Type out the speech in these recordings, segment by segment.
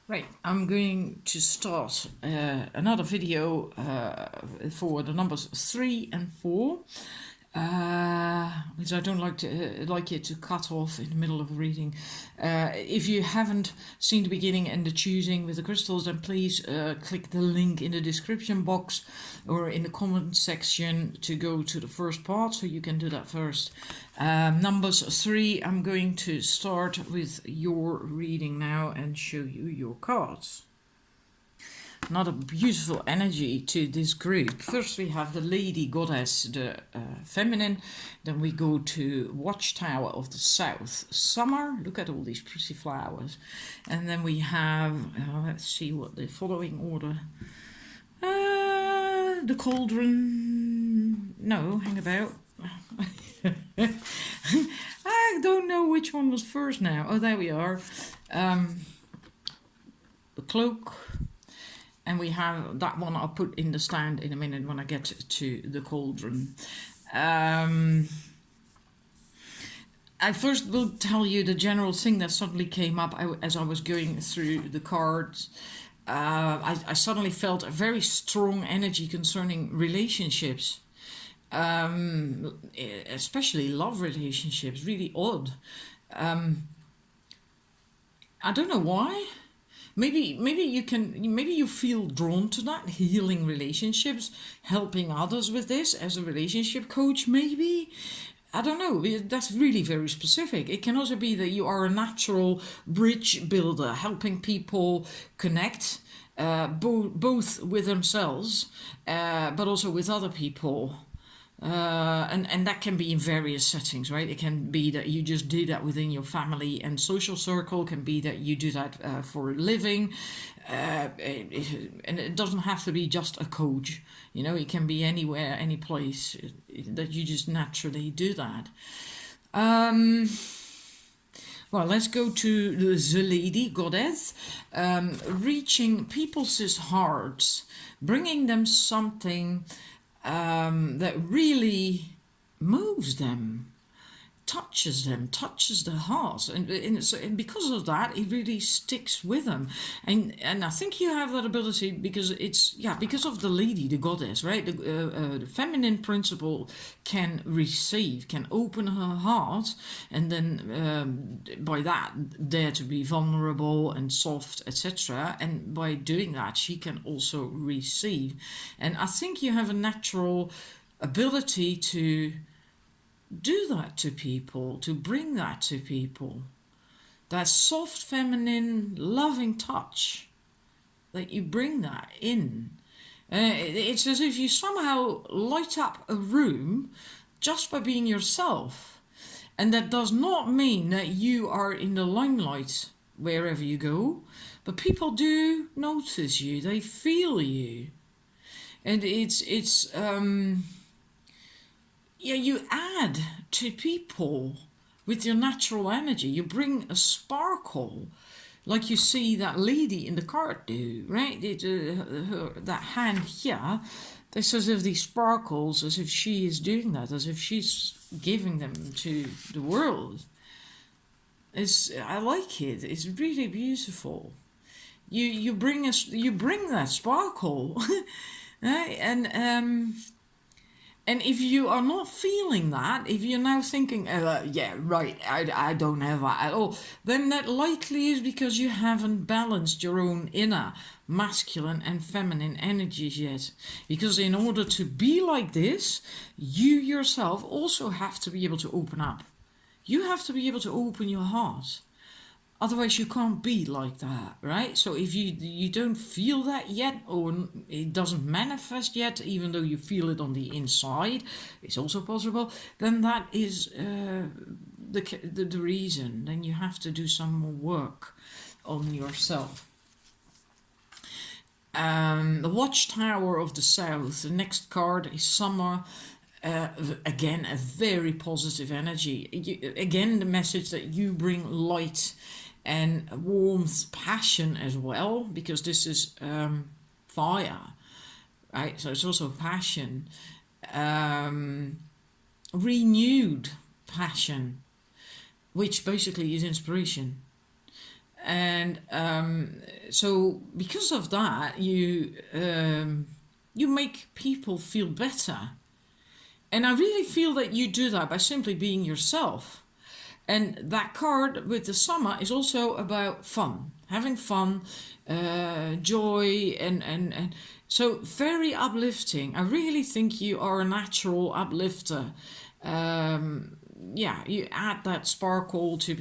Right, I'm going to start another video for the numbers 3 and 4, which I don't like it to cut off in the middle of reading. If you haven't seen the beginning and the choosing with the crystals, then please click the link in the description box or in the comment section to go to the first part, so you can do that first. Numbers 3, I'm going to start with your reading now and show you your cards. Another beautiful energy to this group. First we have the Lady Goddess, the feminine. Then we go to Watchtower of the South, summer. Look at all these pretty flowers. And then we have, let's see what the following order. The Cauldron. No, hang about. I don't know which one was first now. Oh, there we are. The Cloak. And we have that one I'll put in the stand in a minute when I get to the Cauldron. I first will tell you the general thing that suddenly came up as I was going through the cards. I suddenly felt a very strong energy concerning relationships. Especially love relationships, really odd. I don't know why. Maybe you feel drawn to that, healing relationships, helping others with this as a relationship coach, maybe. I don't know, that's really very specific. It can also be that you are a natural bridge builder, helping people connect, both with themselves, but also with other people. And that can be in various settings, right? It can be that you just do that within your family and social circle. It can be that you do that for a living, and it doesn't have to be just a coach. You know, it can be anywhere, any place that you just naturally do that. Well, let's go to the Lady Goddess, reaching people's hearts, bringing them something that really moves them, touches the heart, and because of that, it really sticks with them. And I think you have that ability because because of the Lady, the Goddess, right? The feminine principle can receive, can open her heart, and then by that dare to be vulnerable and soft, etc. And by doing that, she can also receive. And I think you have a natural ability to do that to people, to bring that to people. That soft, feminine, loving touch, that you bring that in. It's as if you somehow light up a room just by being yourself. And that does not mean that you are in the limelight wherever you go, but people do notice you, they feel you. And you add to people with your natural energy. You bring a sparkle, like you see that lady in the card do, right? That hand here, there's as if these sparkles, as if she is doing that, as if she's giving them to the world. I like it. It's really beautiful. You bring that sparkle, right? And if you are not feeling that, if you're now thinking, yeah, right, I don't have that at all, then that likely is because you haven't balanced your own inner masculine and feminine energies yet. Because in order to be like this, you yourself also have to be able to open up. You have to be able to open your heart. Otherwise you can't be like that, right? So if you don't feel that yet, or it doesn't manifest yet, even though you feel it on the inside, it's also possible, then that is the reason. Then you have to do some more work on yourself. The Watchtower of the South, the next card is summer. Again, a very positive energy. Again, the message that you bring light and warmth, passion as well, because this is fire, right? So it's also passion, renewed passion, which basically is inspiration. And so because of that, you make people feel better. And I really feel that you do that by simply being yourself. And that card with the summer is also about fun, having fun, joy, and so very uplifting. I really think you are a natural uplifter. Yeah, you add that sparkle to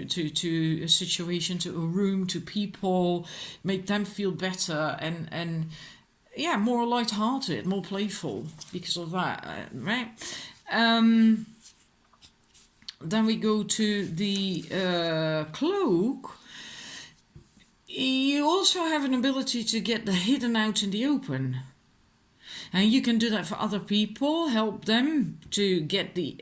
a situation, to a room, to people, make them feel better, and yeah, more light-hearted, more playful because of that, right? Then we go to the cloak. You also have an ability to get the hidden out in the open. And you can do that for other people, help them to get the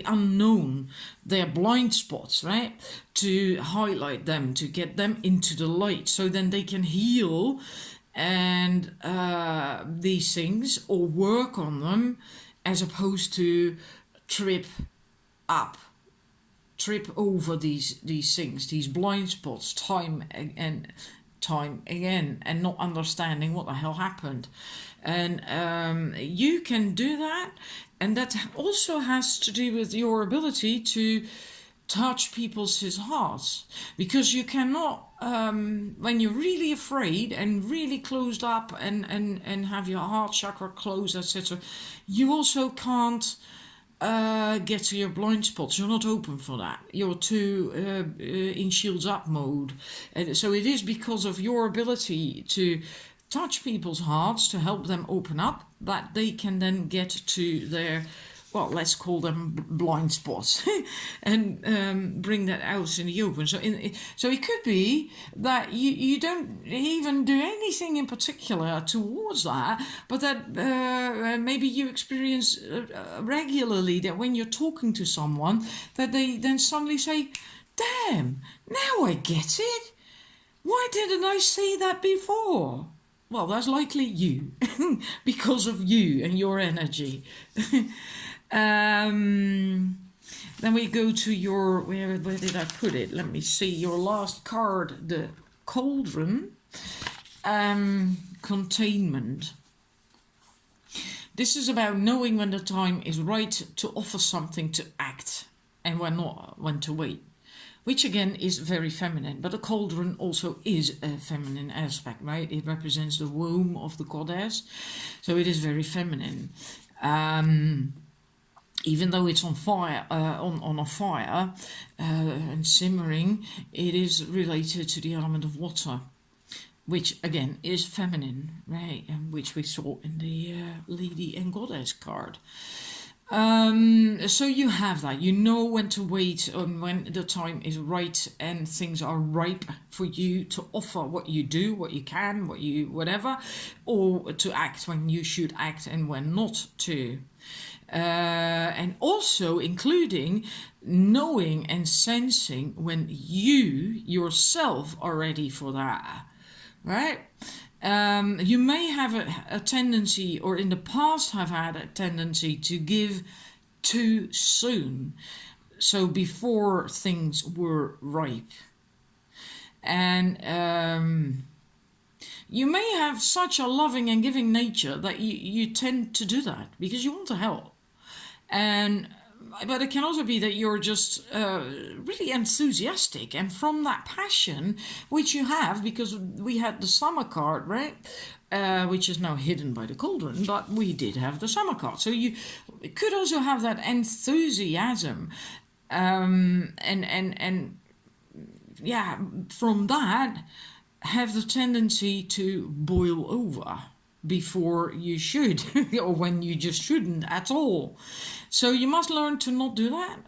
unknown, their blind spots, right? To highlight them, to get them into the light, so then they can heal and these things or work on them, as opposed to trip over these things, these blind spots, time and time again, and not understanding what the hell happened. And you can do that, and that also has to do with your ability to touch people's hearts, because you cannot, when you're really afraid and really closed up and have your heart chakra closed, etc., you also can't get to your blind spots. You're not open for that. You're too in shields up mode. And so it is because of your ability to touch people's hearts, to help them open up, that they can then get to their, well, let's call them blind spots, and bring that out in the open. So it could be that you don't even do anything in particular towards that, but that maybe you experience regularly that when you're talking to someone, that they then suddenly say, damn, now I get it. Why didn't I see that before? Well, that's likely you, because of you and your energy. Then we go to your, where did I put it? Let me see, your last card, the cauldron. Containment. This is about knowing when the time is right to offer something, to act, and when not, when to wait. Which again is very feminine, but a cauldron also is a feminine aspect, right? It represents the womb of the goddess, so it is very feminine. Even though it's on fire, on a fire and simmering, it is related to the element of water, which again is feminine, right? And which we saw in the Lady and Goddess card. So you have that, you know when to wait and when the time is right and things are ripe for you to offer what you do, what you can, what you whatever, or to act when you should act and when not to. And also including knowing and sensing when you yourself are ready for that, right? You may have a tendency, or in the past have had a tendency, to give too soon, so before things were ripe. And you may have such a loving and giving nature that you tend to do that because you want to help. But it can also be that you're just really enthusiastic, and from that passion, which you have, because we had the summer card, right? Which is now hidden by the cauldron, but we did have the summer card. So you could also have that enthusiasm, and yeah, from that, have the tendency to boil over before you should, or when you just shouldn't at all. So you must learn to not do that,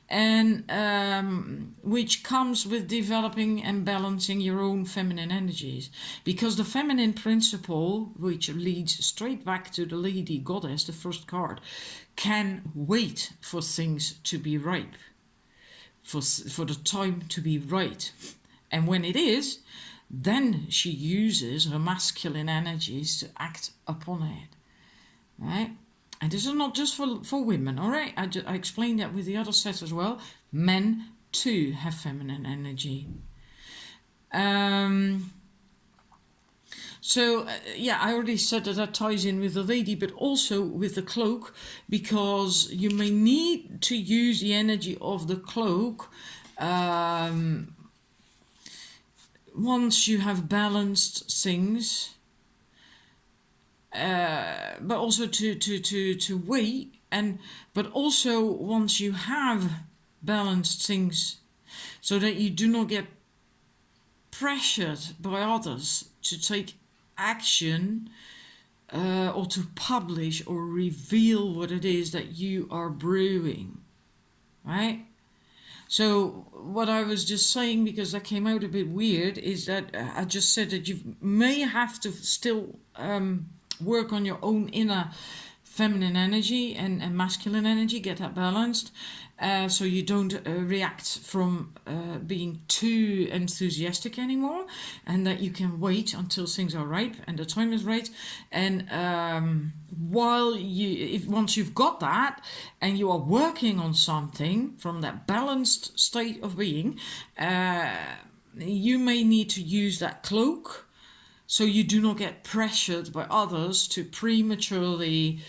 and which comes with developing and balancing your own feminine energies, because the feminine principle, which leads straight back to the Lady Goddess, the first card, can wait for things to be ripe, for the time to be right, and when it is, then she uses her masculine energies to act upon it, right? And this is not just for women, all right? I explained that with the other set as well. Men too have feminine energy. Um, yeah, I already said that that ties in with the lady, but also with the cloak, because you may need to use the energy of the cloak once you have balanced things, but also to wait, and but also once you have balanced things, so that you do not get pressured by others to take action, or to publish or reveal what it is that you are brewing, right? So what I was just saying, because that came out a bit weird, is that I just said that you may have to still work on your own inner feminine energy and masculine energy, get that balanced, so you don't react from being too enthusiastic anymore, and that you can wait until things are ripe and the time is right. And once you've got that and you are working on something from that balanced state of being, you may need to use that cloak, so you do not get pressured by others to prematurely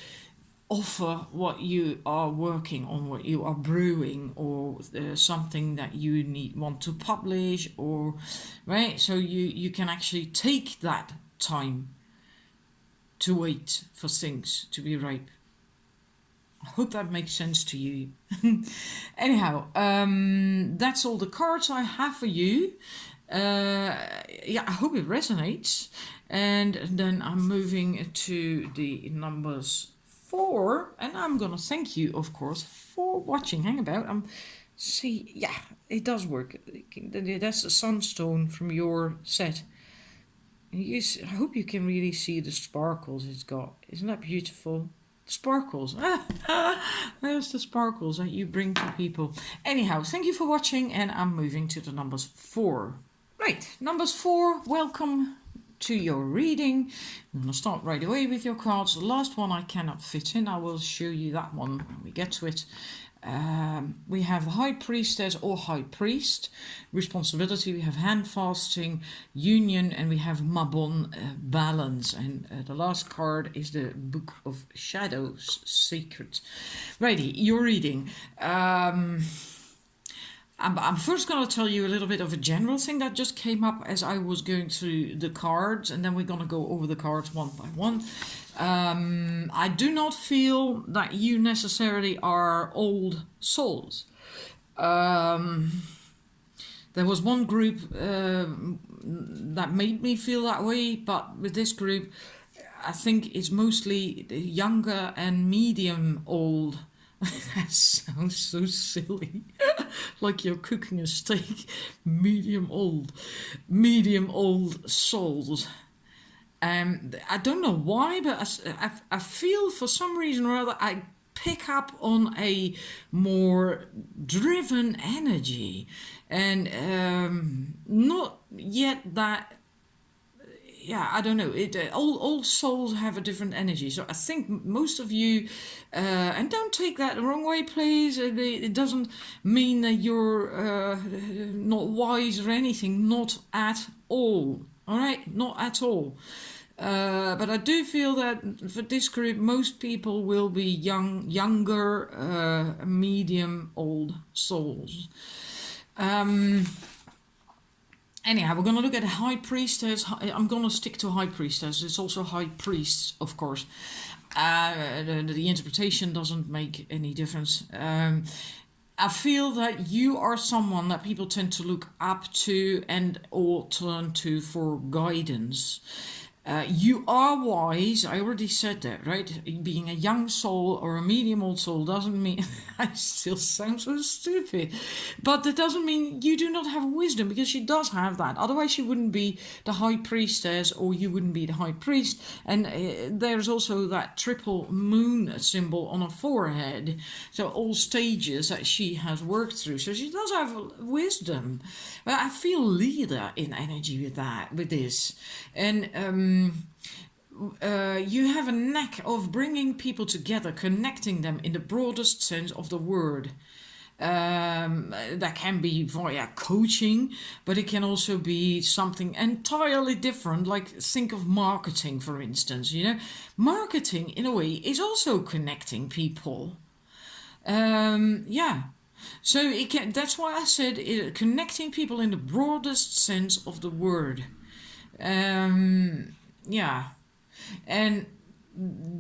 offer what you are working on, what you are brewing, or something that you want to publish, or right. So you can actually take that time to wait for things to be ripe. I hope that makes sense to you. Anyhow, that's all the cards I have for you. Yeah, I hope it resonates. And then I'm moving to the numbers 4, and I'm gonna thank you, of course, for watching. Hang about. See, yeah, it does work. That's a sunstone from your set. I hope you can really see the sparkles it's got. Isn't that beautiful? Sparkles. There's the sparkles that you bring to people. Anyhow, thank you for watching, and I'm moving to the numbers 4. Right, numbers 4, welcome to your reading. I'm going to start right away with your cards. The last one I cannot fit in. I will show you that one when we get to it. We have High Priestess or High Priest. Responsibility, we have Hand Fasting, Union, and we have Mabon, Balance. And the last card is the Book of Shadows, Secret. Righty, your reading. I'm first going to tell you a little bit of a general thing that just came up as I was going through the cards, and then we're going to go over the cards one by one. I do not feel that you necessarily are old souls. There was one group that made me feel that way, but with this group, I think it's mostly younger and medium old. That sounds so silly. Like you're cooking a steak. Medium old souls. I don't know why, but I feel for some reason or other I pick up on a more driven energy, and not yet that. Yeah, I don't know. All souls have a different energy. So I think most of you, and don't take that the wrong way, please. It doesn't mean that you're not wise or anything. Not at all. All right, not at all. But I do feel that for this group, most people will be younger, medium, old souls. Anyhow, we're going to look at High Priestess. I'm going to stick to High Priestess. It's also High Priests, of course. The interpretation doesn't make any difference. I feel that you are someone that people tend to look up to and or turn to for guidance. You are wise. I already said that, right? Being a young soul or a medium old soul doesn't mean I still sound so stupid, but that doesn't mean you do not have wisdom, because she does have that. Otherwise, she wouldn't be the High Priestess, or you wouldn't be the High Priest. And there's also that triple moon symbol on her forehead. So all stages that she has worked through. So she does have wisdom. But I feel leader in energy with that, with this, and you have a knack of bringing people together, connecting them in the broadest sense of the word. That can be via coaching, but it can also be something entirely different. Like think of marketing, for instance. Marketing in a way is also connecting people. Yeah. So it can. That's why I said connecting people in the broadest sense of the word. Yeah, and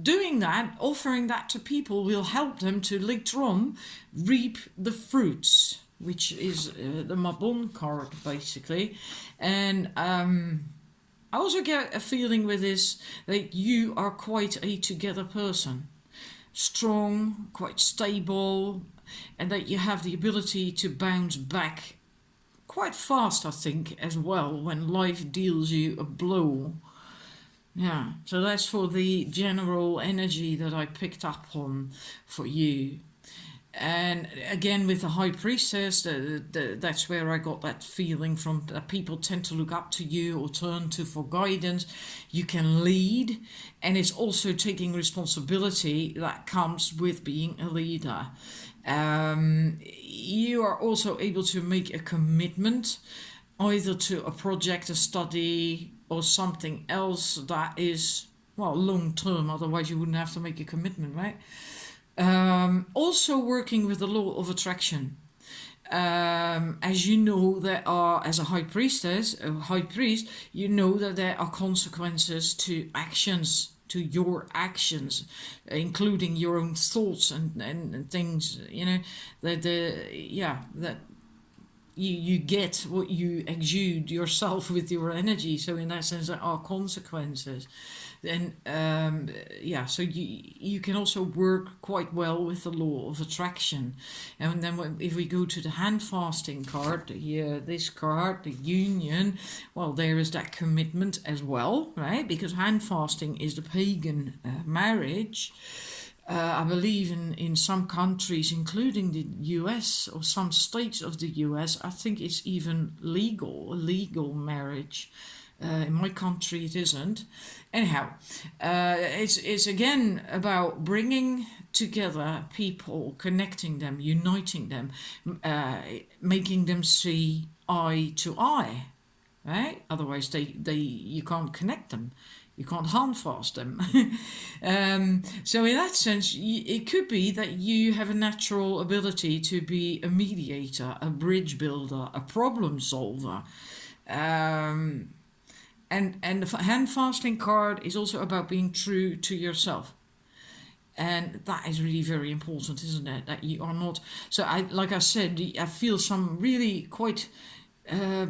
doing that, offering that to people, will help them to later on reap the fruits, which is the Mabon card basically. And I also get a feeling with this that you are quite a together person, strong, quite stable, and that you have the ability to bounce back quite fast, I think, as well, when life deals you a blow. Yeah, so that's for the general energy that I picked up on for you. And again, with the High Priestess, that's where I got that feeling from, that people tend to look up to you or turn to for guidance. You can lead, and it's also taking responsibility that comes with being a leader. You are also able to make a commitment either to a project, a study, or something else that is, well, long term, otherwise you wouldn't have to make a commitment, right? Also working with the law of attraction. As you know, there are, as a high priestess, a high priest, you know that there are consequences to actions, to your actions, including your own thoughts and things, that that you get what you exude yourself with your energy. So in that sense, there are consequences. And so you can also work quite well with the law of attraction. And then if we go to the hand fasting card, this card, the union, well, there is that commitment as well, right? Because hand fasting is the pagan marriage. I believe in some countries, including the US or some states of the US, I think it's even legal, a legal marriage. In my country, it isn't. Anyhow, it's again about bringing together people, connecting them, uniting them, making them see eye to eye, right? Otherwise, you can't connect them. You can't hand fast them. So in that sense, it could be that you have a natural ability to be a mediator, a bridge builder, a problem solver. And the hand fasting card is also about being true to yourself. And that is really very important, isn't it? That you are not. So like I said, I feel some really quite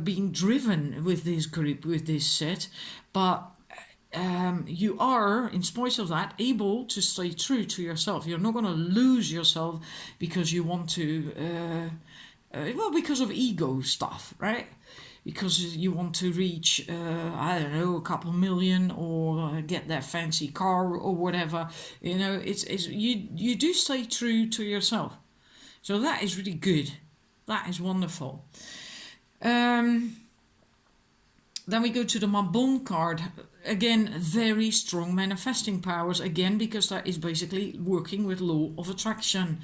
being driven with this group, with this set, but you are, in spite of that, able to stay true to yourself. You're not going to lose yourself because you want to, because of ego stuff, right? Because you want to reach, I don't know, a couple million or get that fancy car or whatever. It's you do stay true to yourself. So that is really good. That is wonderful. Then we go to the Mabon card. Again, very strong manifesting powers. Again, because that is basically working with law of attraction.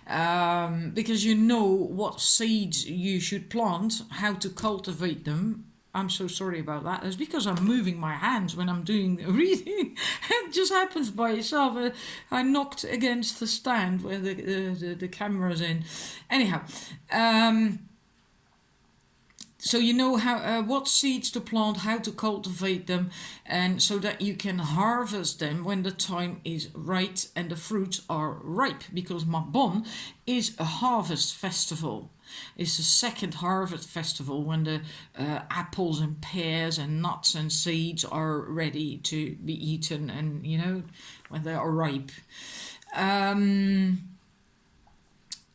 Because you know what seeds you should plant, how to cultivate them. I'm so sorry about that. It's because I'm moving my hands when I'm doing a reading. It just happens by itself. I knocked against the stand where the camera's in. Anyhow. So you know how what seeds to plant, how to cultivate them, and so that you can harvest them when the time is right and the fruits are ripe. Because Mabon is a harvest festival. It's the second harvest festival when the apples and pears and nuts and seeds are ready to be eaten, and when they are ripe. And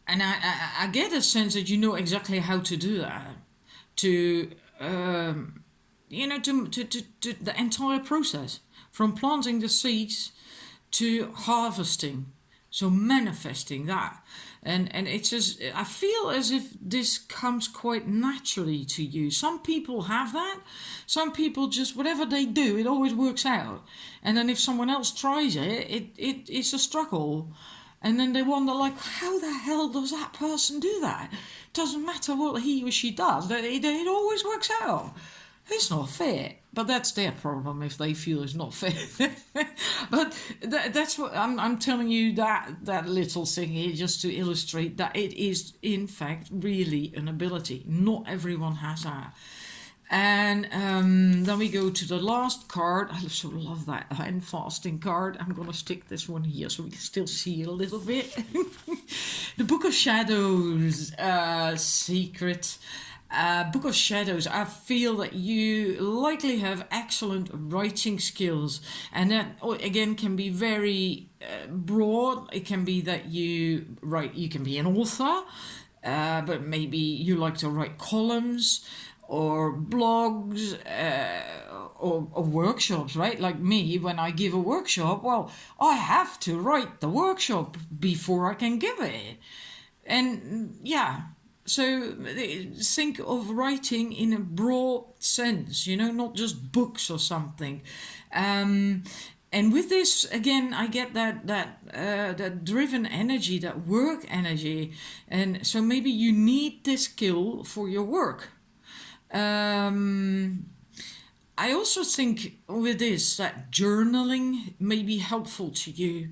I get a sense that you know exactly how to do that. To the entire process, from planting the seeds to harvesting, so manifesting that, and it's just, I feel as if this comes quite naturally to you. Some people have that, some people just whatever they do, it always works out, and then if someone else tries it's a struggle. And then they wonder, like, how the hell does that person do that? Doesn't matter what he or she does, it always works out. It's not fair, but that's their problem if they feel it's not fair. But that's what I'm telling you, that little thing here just to illustrate that it is in fact really an ability. Not everyone has that. And then we go to the last card. I so love that hand fasting card. I'm going to stick this one here so we can still see a little bit. The Book of Shadows, Secret. Book of Shadows, I feel that you likely have excellent writing skills, and that again can be very broad. It can be that you can be an author, but maybe you like to write columns or blogs or workshops, right? Like me, when I give a workshop, well, I have to write the workshop before I can give it. And yeah, so think of writing in a broad sense, not just books or something. And with this, again, I get that driven energy, that work energy. And so maybe you need this skill for your work. I also think with this that journaling may be helpful to you.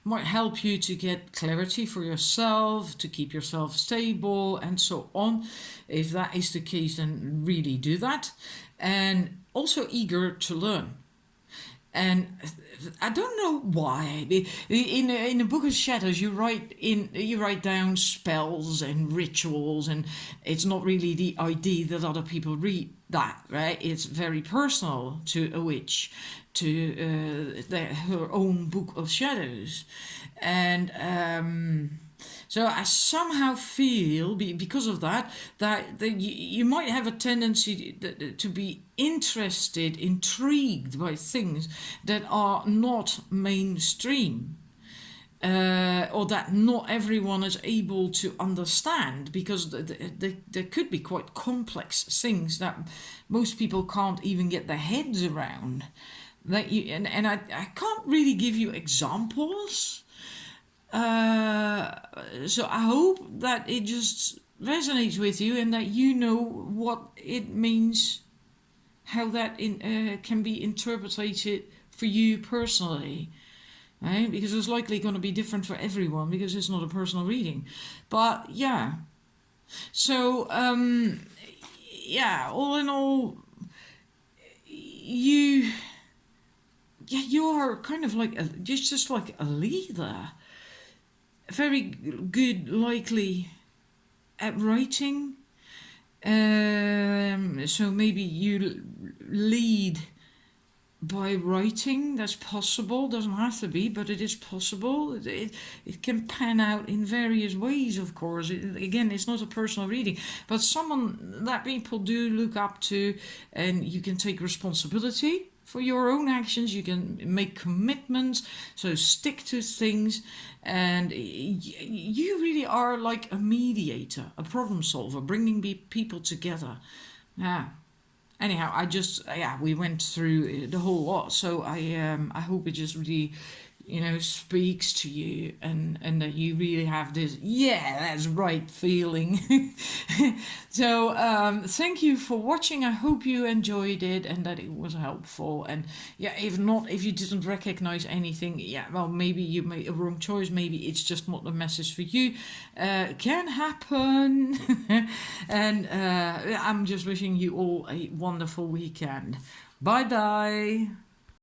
Might help you to get clarity for yourself, to keep yourself stable, and so on. If that is the case, then really do that. And also eager to learn. And I don't know why. In the Book of Shadows, you write down spells and rituals, and it's not really the idea that other people read that, right? It's very personal to a witch, to her own Book of Shadows, and so I somehow feel, because of that you might have a tendency to be intrigued by things that are not mainstream. Or that not everyone is able to understand, because there could be quite complex things that most people can't even get their heads around. And I can't really give you examples. So I hope that it just resonates with you, and that you know what it means, how that can be interpreted for you personally, right? Because it's likely going to be different for everyone, because it's not a personal reading. But yeah, so all in all, you are kind of like just like a leader. Very good, likely at writing. So maybe you lead by writing. That's possible. Doesn't have to be, but it is possible. It can pan out in various ways, of course. Again, it's not a personal reading, but someone that people do look up to, and you can take responsibility for your own actions. You can make commitments, so stick to things, and you really are like a mediator, a problem solver, bringing people together. Yeah. Anyhow, we went through the whole lot, so I hope it just really speaks to you, and that you really have this that's right feeling. So thank you for watching. I hope you enjoyed it and that it was helpful. And if not, if you didn't recognize anything, well, maybe you made a wrong choice. Maybe it's just not the message for you. Can happen. And I'm just wishing you all a wonderful weekend. Bye bye.